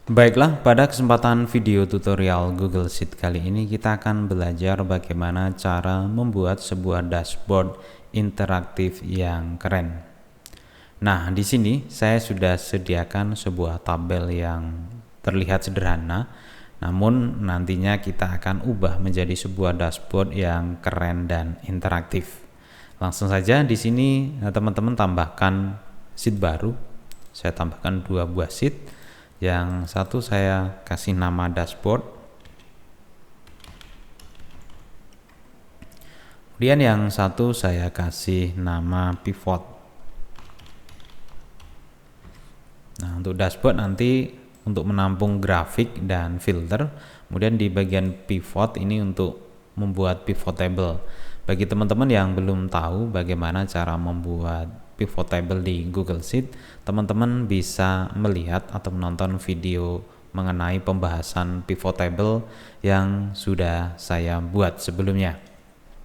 Baiklah, pada kesempatan video tutorial Google Sheet kali ini kita akan belajar bagaimana cara membuat sebuah dashboard interaktif yang keren. Nah, di sini saya sudah sediakan sebuah tabel yang terlihat sederhana, namun nantinya kita akan ubah menjadi sebuah dashboard yang keren dan interaktif. Langsung saja di sini teman-teman tambahkan sheet baru. Saya tambahkan 2 buah sheet. Yang satu saya kasih nama dashboard. Kemudian yang satu saya kasih nama pivot. Nah, untuk dashboard nanti untuk menampung grafik dan filter. Kemudian di bagian pivot ini untuk membuat pivot table. Bagi teman-teman yang belum tahu bagaimana cara membuat pivot table di Google Sheet, teman-teman bisa melihat atau menonton video mengenai pembahasan pivot table yang sudah saya buat sebelumnya.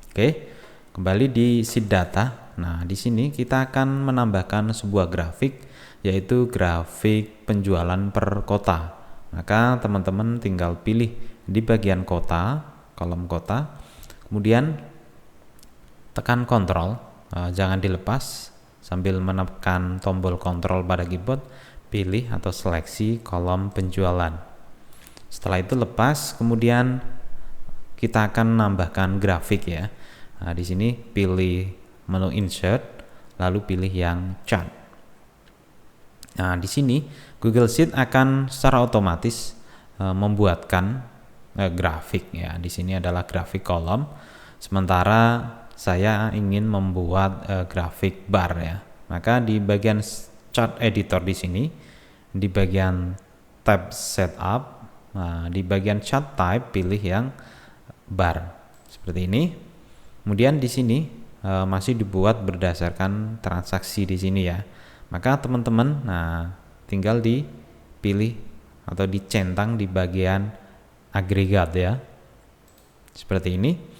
Oke, kembali di sheet data. Nah, di sini kita akan menambahkan sebuah grafik, yaitu grafik penjualan per kota. Maka teman-teman tinggal pilih di bagian kota, kolom kota, kemudian tekan kontrol, jangan dilepas, sambil menekan tombol kontrol pada keyboard, pilih atau seleksi kolom penjualan. Setelah itu lepas, kemudian kita akan menambahkan grafik ya. Nah, di sini pilih menu insert, lalu pilih yang chart. Nah, di sini Google Sheet akan secara otomatis membuatkan grafik ya. Di sini adalah grafik kolom. Sementara saya ingin membuat grafik bar ya. Maka di bagian chart editor di sini, di bagian tab setup, nah, di bagian chart type pilih yang bar seperti ini. Kemudian di sini masih dibuat berdasarkan transaksi di sini ya. Maka teman-teman tinggal dipilih atau dicentang di bagian agregat ya. Seperti ini.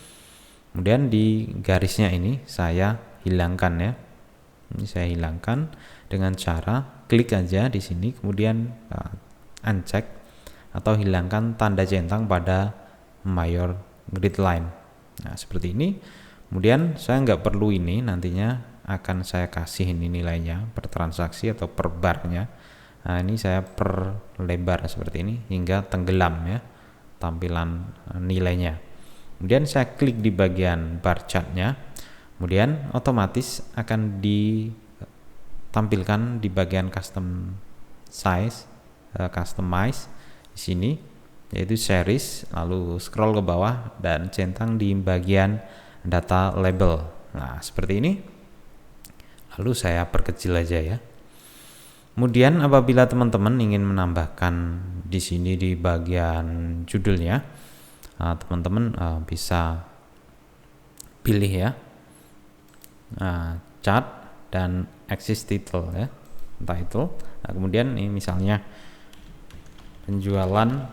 Kemudian di garisnya ini saya hilangkan ya. Ini saya hilangkan dengan cara klik aja di sini, kemudian uncheck atau hilangkan tanda centang pada mayor grid line. Nah, seperti ini. Kemudian saya nggak perlu ini, nantinya akan saya kasih ini nilainya per transaksi atau per barnya. Nah, ini saya perlebar seperti ini hingga tenggelam ya tampilan nilainya. Kemudian saya klik di bagian bar chartnya. Kemudian otomatis akan ditampilkan di bagian custom size, customize di sini, yaitu series, lalu scroll ke bawah dan centang di bagian data label. Nah, seperti ini. Lalu saya perkecil aja ya. Kemudian apabila teman-teman ingin menambahkan di sini di bagian judulnya, teman-teman bisa pilih ya, chart dan axis title ya, title. Nah, kemudian ini misalnya penjualan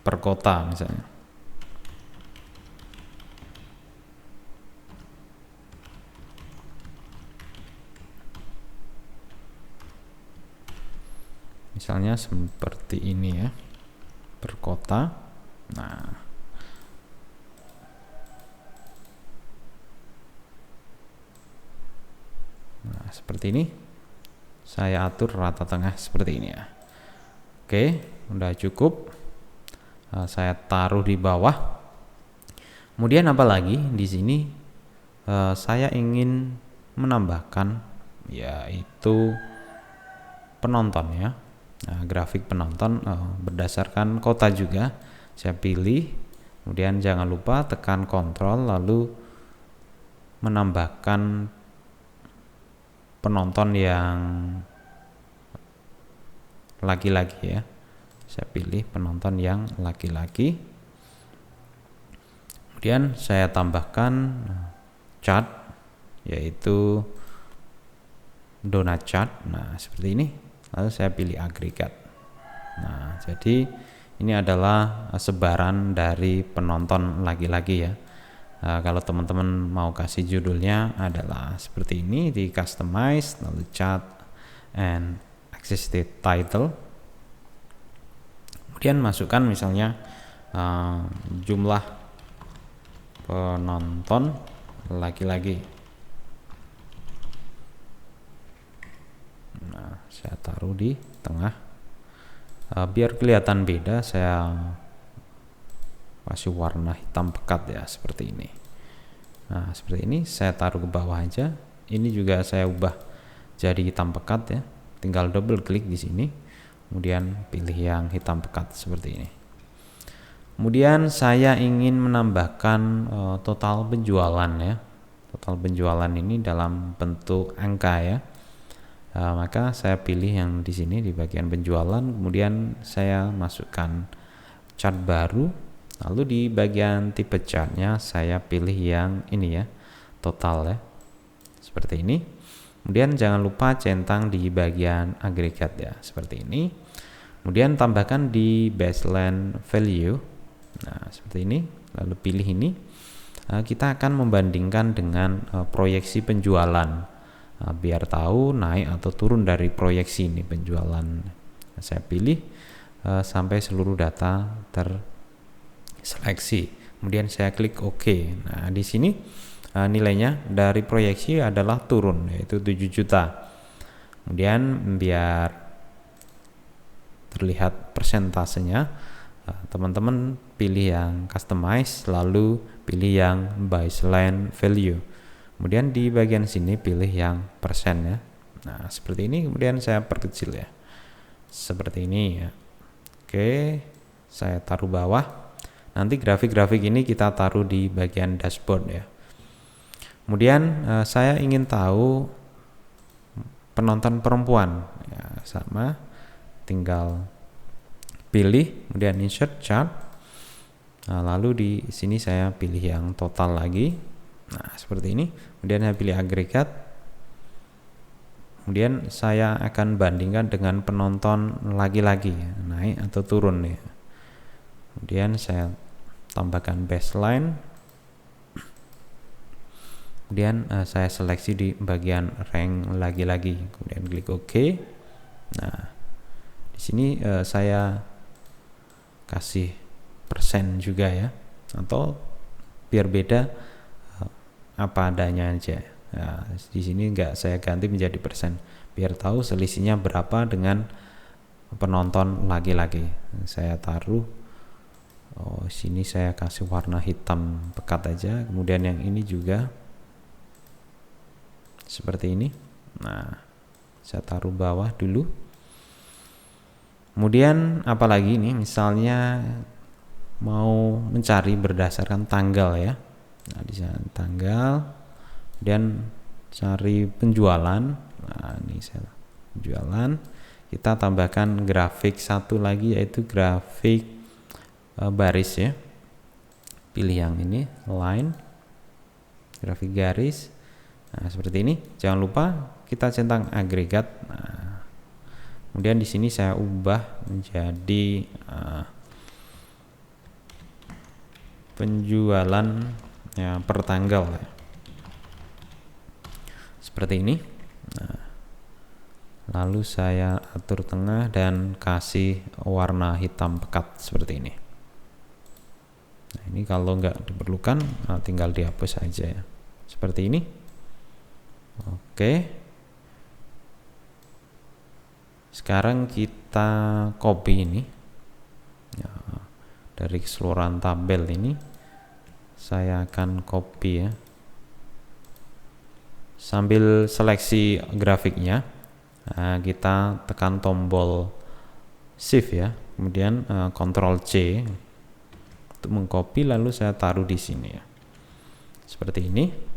per kota misalnya. Misalnya seperti ini ya, per kota. Nah, seperti ini. Saya atur rata tengah seperti ini ya. Oke, udah cukup. Saya taruh di bawah. Kemudian apalagi di sini saya ingin menambahkan yaitu penonton ya. Nah, grafik penonton berdasarkan kota juga. Saya pilih, kemudian jangan lupa tekan kontrol lalu menambahkan penonton yang laki-laki ya. Saya pilih penonton yang laki-laki. Kemudian saya tambahkan chart, yaitu donut chart. Nah, seperti ini. Lalu saya pilih agregat. Nah, jadi ini adalah sebaran dari penonton laki-laki ya. Kalau teman-teman mau kasih judulnya adalah seperti ini, di customize, lalu chart and axis title. Kemudian masukkan misalnya jumlah penonton laki-laki. Nah, saya taruh di tengah. Biar kelihatan beda, saya kasih warna hitam pekat ya, seperti ini. Nah, seperti ini saya taruh ke bawah aja. Ini juga saya ubah jadi hitam pekat ya. Tinggal double klik di sini. Kemudian pilih yang hitam pekat seperti ini. Kemudian saya ingin menambahkan total penjualan ya. Total penjualan ini dalam bentuk angka ya. Maka saya pilih yang di sini di bagian penjualan, kemudian saya masukkan chart baru, lalu di bagian tipe chartnya saya pilih yang ini ya, total ya, seperti ini. Kemudian jangan lupa centang di bagian agregat ya, seperti ini. Kemudian tambahkan di baseline value, nah seperti ini, lalu pilih ini. Kita akan membandingkan dengan proyeksi penjualan. Biar tahu naik atau turun dari proyeksi ini penjualan. Saya pilih sampai seluruh data terseleksi. Kemudian saya klik OK. Nah, di sini nilainya dari proyeksi adalah turun, yaitu 7 juta. Kemudian biar terlihat persentasenya, teman-teman pilih yang customize, lalu pilih yang baseline value. Kemudian di bagian sini pilih yang persen ya. Nah, seperti ini. Kemudian saya perkecil ya, seperti ini ya. Oke, saya taruh bawah. Nanti grafik-grafik ini kita taruh di bagian dashboard ya. Kemudian saya ingin tahu penonton perempuan ya, sama, tinggal pilih, kemudian insert chart. Nah, lalu di sini saya pilih yang total lagi. Nah, seperti ini. Kemudian saya pilih agregat. Kemudian saya akan bandingkan dengan penonton laki-laki, naik atau turun ya. Kemudian saya tambahkan baseline. Kemudian saya seleksi di bagian rank laki-laki. Kemudian klik OK. Nah, di sini saya kasih persen juga ya, atau biar beda apa adanya aja. Nah, di sini enggak saya ganti menjadi persen, biar tahu selisihnya berapa dengan penonton laki-laki. Saya taruh sini saya kasih warna hitam pekat aja. Kemudian yang ini juga seperti ini. Nah, saya taruh bawah dulu. Kemudian apalagi ini, misalnya mau mencari berdasarkan tanggal ya. Nah, di sana tanggal, dan cari penjualan. Nah, ini saya penjualan. Kita tambahkan grafik satu lagi, yaitu grafik baris ya. Pilih yang ini, line, grafik garis. Nah, seperti ini. Jangan lupa kita centang agregat. Nah, kemudian di sini saya ubah menjadi penjualan ya per tanggal ya. Seperti ini. Nah, lalu saya atur tengah dan kasih warna hitam pekat seperti ini. Nah, ini kalau nggak diperlukan tinggal dihapus saja ya, seperti ini. Oke, sekarang kita copy ini ya, dari keseluruhan tabel ini saya akan copy ya, sambil seleksi grafiknya. Nah, kita tekan tombol shift ya, kemudian Ctrl C untuk mengcopy, lalu saya taruh di sini ya, seperti ini.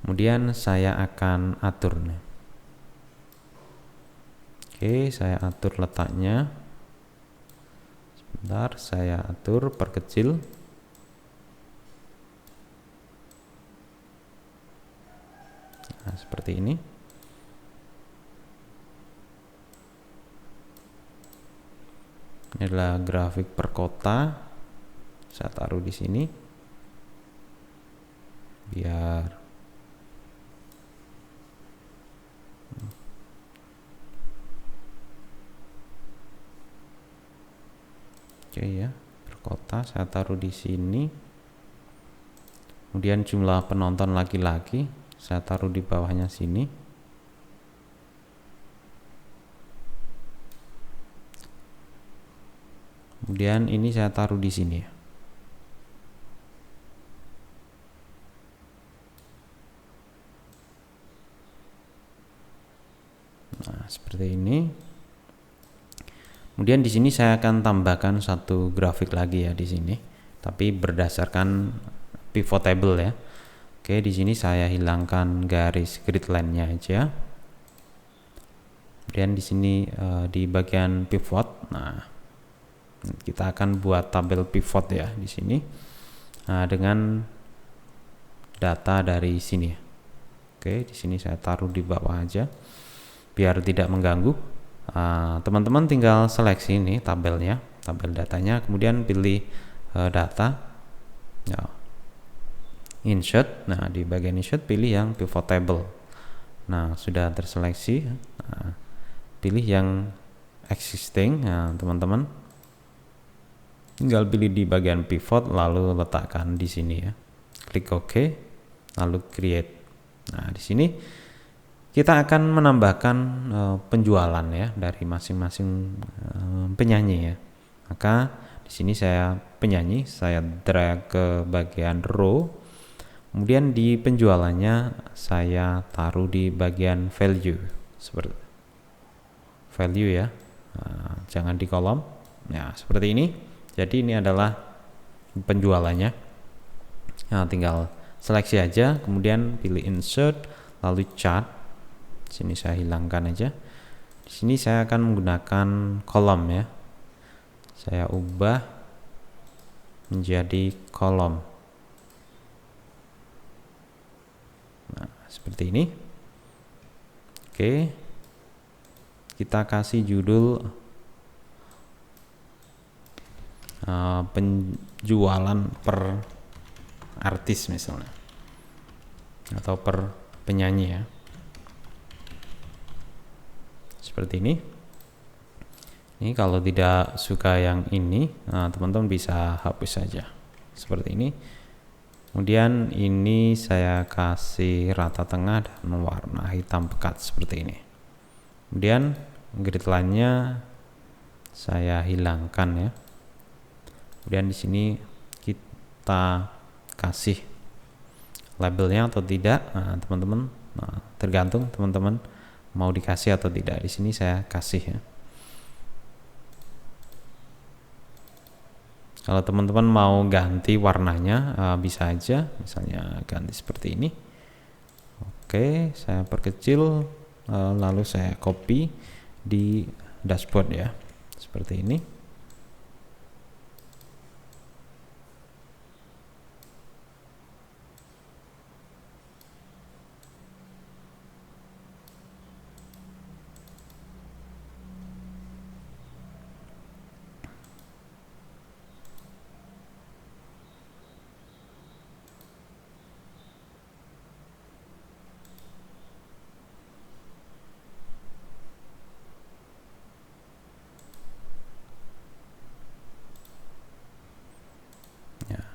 Kemudian saya akan atur nih. Oke, saya atur letaknya. Sebentar, saya atur perkecil. Nah, seperti ini. Ini adalah grafik per kota. Saya taruh di sini biar Oke ya, per kota saya taruh di sini. Kemudian jumlah penonton laki-laki saya taruh di bawahnya sini. Kemudian ini saya taruh di sini ya. Nah, seperti ini. Kemudian di sini saya akan tambahkan satu grafik lagi ya di sini, tapi berdasarkan pivot table ya. Oke, di sini saya hilangkan garis grid line-nya aja. Kemudian di sini di bagian pivot, nah kita akan buat tabel pivot ya di sini. Nah, dengan data dari sini. Oke, di sini saya taruh di bawah aja biar tidak mengganggu. Teman-teman tinggal seleksi ini tabelnya, tabel datanya, kemudian pilih data ya, insert. Nah, di bagian insert pilih yang pivot table. Nah, sudah terseleksi. Nah, pilih yang existing. Nah, teman-teman tinggal pilih di bagian pivot lalu letakkan di sini ya. Klik OK, lalu create. Nah, di sini kita akan menambahkan penjualan ya dari masing-masing penyanyi ya. Maka di sini saya penyanyi, saya drag ke bagian row. Kemudian di penjualannya saya taruh di bagian value seperti value ya. Nah, jangan di kolom. Ya, seperti ini. Jadi ini adalah penjualannya. Nah, tinggal seleksi aja, kemudian pilih insert, lalu chart. Sini saya hilangkan aja. Di sini saya akan menggunakan kolom ya. Saya ubah menjadi kolom. Nah, seperti ini. Oke. Kita kasih judul penjualan per artis misalnya, atau per penyanyi ya. Seperti ini. Ini kalau tidak suka yang ini, teman-teman bisa hapus saja seperti ini. Kemudian ini saya kasih rata tengah dan warna hitam pekat seperti ini. Kemudian grid line-nya saya hilangkan ya. Kemudian di sini kita kasih labelnya atau tidak, teman-teman. Tergantung teman-teman mau dikasih atau tidak. Di sini saya kasih ya. Kalau teman-teman mau ganti warnanya bisa aja, misalnya ganti seperti ini. Oke, saya perkecil lalu saya copy di dashboard ya, seperti ini.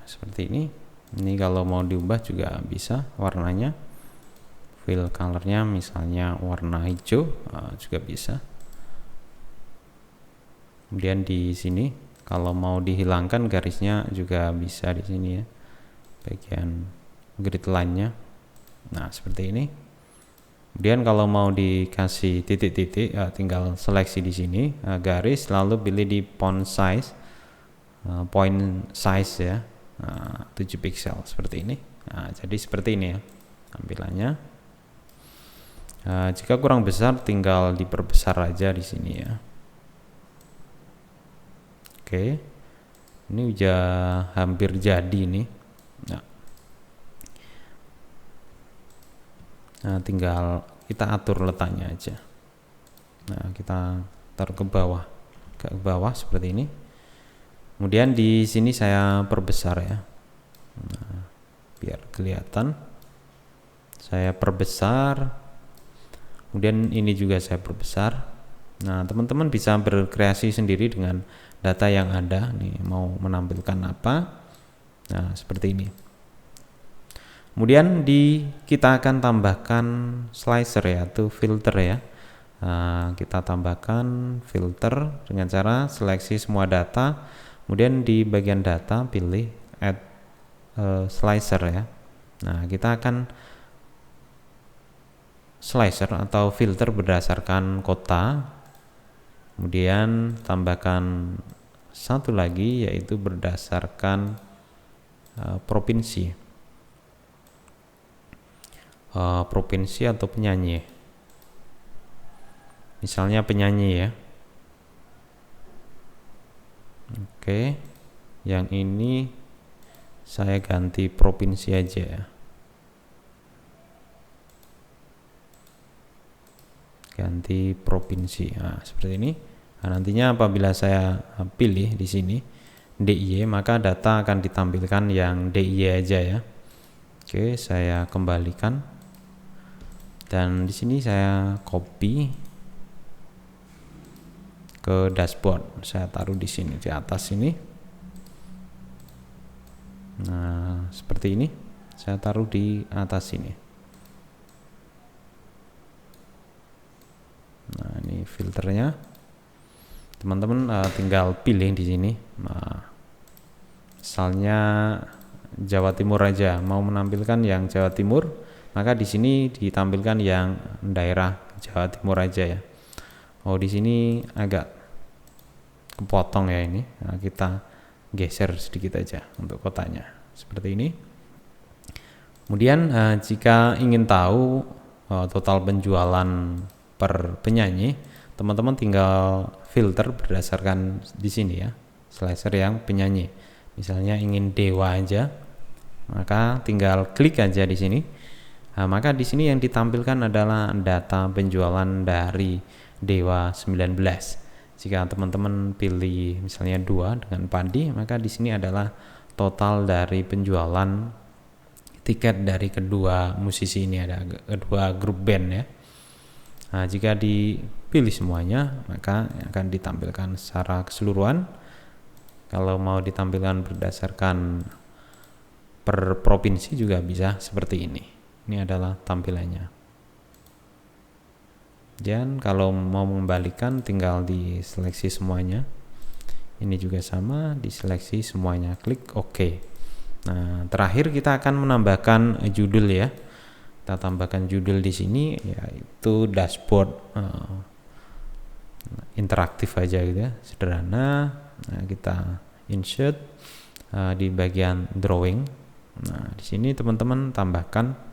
Seperti ini. Ini kalau mau diubah juga bisa warnanya, fill colornya misalnya warna hijau juga bisa. Kemudian di sini kalau mau dihilangkan garisnya juga bisa di sini ya, bagian grid line-nya. Nah, seperti ini. Kemudian kalau mau dikasih titik-titik tinggal seleksi di sini garis, lalu pilih di font size, point size ya. 7 pixel seperti ini. Nah, jadi seperti ini ya tampilannya. Jika kurang besar tinggal diperbesar aja di sini ya. Oke, ini udah hampir jadi nih. Nah, tinggal kita atur letaknya aja. Nah, kita taruh ke bawah seperti ini. Kemudian di sini saya perbesar ya, biar kelihatan. Saya perbesar. Kemudian ini juga saya perbesar. Nah, teman-teman bisa berkreasi sendiri dengan data yang ada nih, mau menampilkan apa. Nah, seperti ini. Kemudian kita akan tambahkan slicer ya, atau filter ya. Kita tambahkan filter dengan cara seleksi semua data, kemudian di bagian data pilih add slicer ya. Nah, kita akan slicer atau filter berdasarkan kota, kemudian tambahkan satu lagi yaitu berdasarkan provinsi. Provinsi atau penyanyi, misalnya penyanyi ya. Oke, yang ini saya ganti provinsi aja ya, ganti provinsi. Nah, seperti ini. Nah, nantinya apabila saya pilih di sini DIY, maka data akan ditampilkan yang DIY aja ya. Oke, saya kembalikan. Dan di sini saya copy ke dashboard, saya taruh di sini di atas ini. Nah, seperti ini, saya taruh di atas ini. Nah, ini filternya, teman-teman tinggal pilih di sini. Nah, misalnya Jawa Timur aja, mau menampilkan yang Jawa Timur, maka di sini ditampilkan yang daerah Jawa Timur aja ya. Oh, di sini agak kepotong ya ini. Nah, kita geser sedikit aja untuk kotanya seperti ini. Kemudian jika ingin tahu total penjualan per penyanyi, teman-teman tinggal filter berdasarkan di sini ya, slicer yang penyanyi. Misalnya ingin Dewa aja, maka tinggal klik aja di sini. Nah, maka di sini yang ditampilkan adalah data penjualan dari Dewa 19. Jika teman-teman pilih misalnya 2 dengan Padi, maka di sini adalah total dari penjualan tiket dari kedua musisi ini, ada kedua grup band ya. Nah, jika dipilih semuanya, maka akan ditampilkan secara keseluruhan. Kalau mau ditampilkan berdasarkan per provinsi juga bisa seperti ini. Ini adalah tampilannya. Dan kalau mau mengembalikan tinggal diseleksi semuanya. Ini juga sama, diseleksi semuanya, klik OK. Nah, terakhir kita akan menambahkan judul ya. Kita tambahkan judul di sini yaitu dashboard interaktif aja gitu ya, sederhana. Nah, kita insert di bagian drawing. Nah, di sini teman-teman tambahkan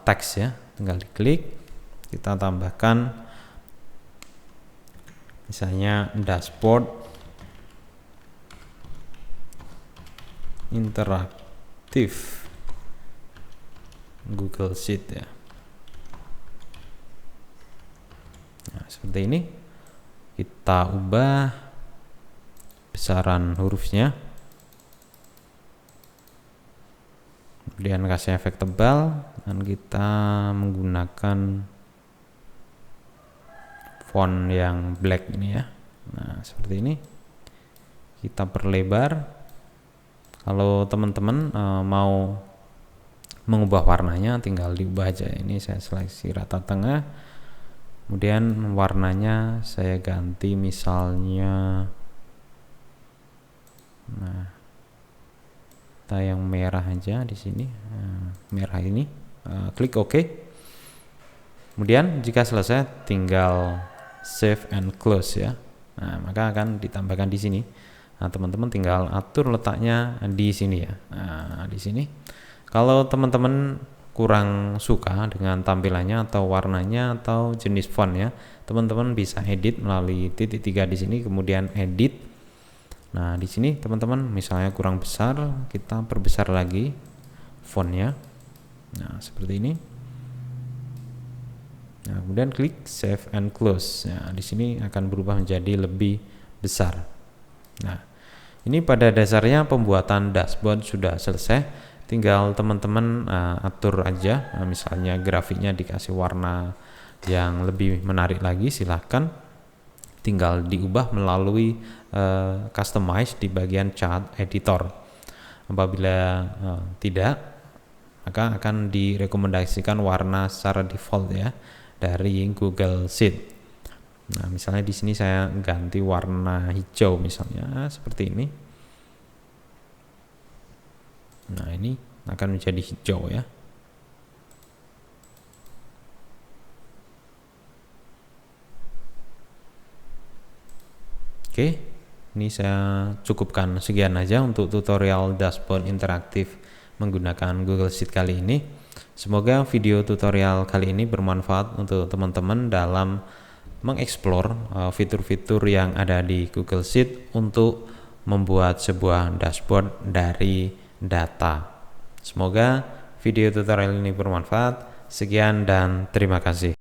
teks ya, tinggal diklik, kita tambahkan misalnya dashboard interaktif Google Sheet ya. Nah, seperti ini. Kita ubah besaran hurufnya, kemudian kasih efek tebal, dan kita menggunakan font yang black ini ya. Nah, seperti ini. Kita perlebar. Kalau teman-teman mau mengubah warnanya, tinggal diubah aja. Ini saya seleksi rata tengah, kemudian warnanya saya ganti misalnya kita yang merah aja di sini. Merah ini, klik OK. Kemudian jika selesai tinggal save and close ya. Nah, maka akan ditambahkan di sini. Nah, teman-teman tinggal atur letaknya di sini ya. Nah, di sini. Kalau teman-teman kurang suka dengan tampilannya atau warnanya atau jenis font ya, teman-teman bisa edit melalui titik 3 di sini, kemudian edit. Nah, di sini teman-teman misalnya kurang besar, kita perbesar lagi fontnya. Nah, seperti ini. Nah, kemudian klik save and close. Nah, di sini akan berubah menjadi lebih besar. Nah, ini pada dasarnya pembuatan dashboard sudah selesai. Tinggal teman-teman atur aja. Nah, misalnya grafiknya dikasih warna yang lebih menarik lagi, silahkan. tinggal diubah melalui customize di bagian chart editor. Apabila tidak, maka akan direkomendasikan warna secara default ya dari Google Sheet. Nah, misalnya di sini saya ganti warna hijau misalnya seperti ini. Nah, ini akan menjadi hijau ya. Oke, ini saya cukupkan sekian aja untuk tutorial dashboard interaktif menggunakan Google Sheet kali ini. Semoga video tutorial kali ini bermanfaat untuk teman-teman dalam mengeksplor fitur-fitur yang ada di Google Sheet untuk membuat sebuah dashboard dari data. Semoga video tutorial ini bermanfaat. Sekian dan terima kasih.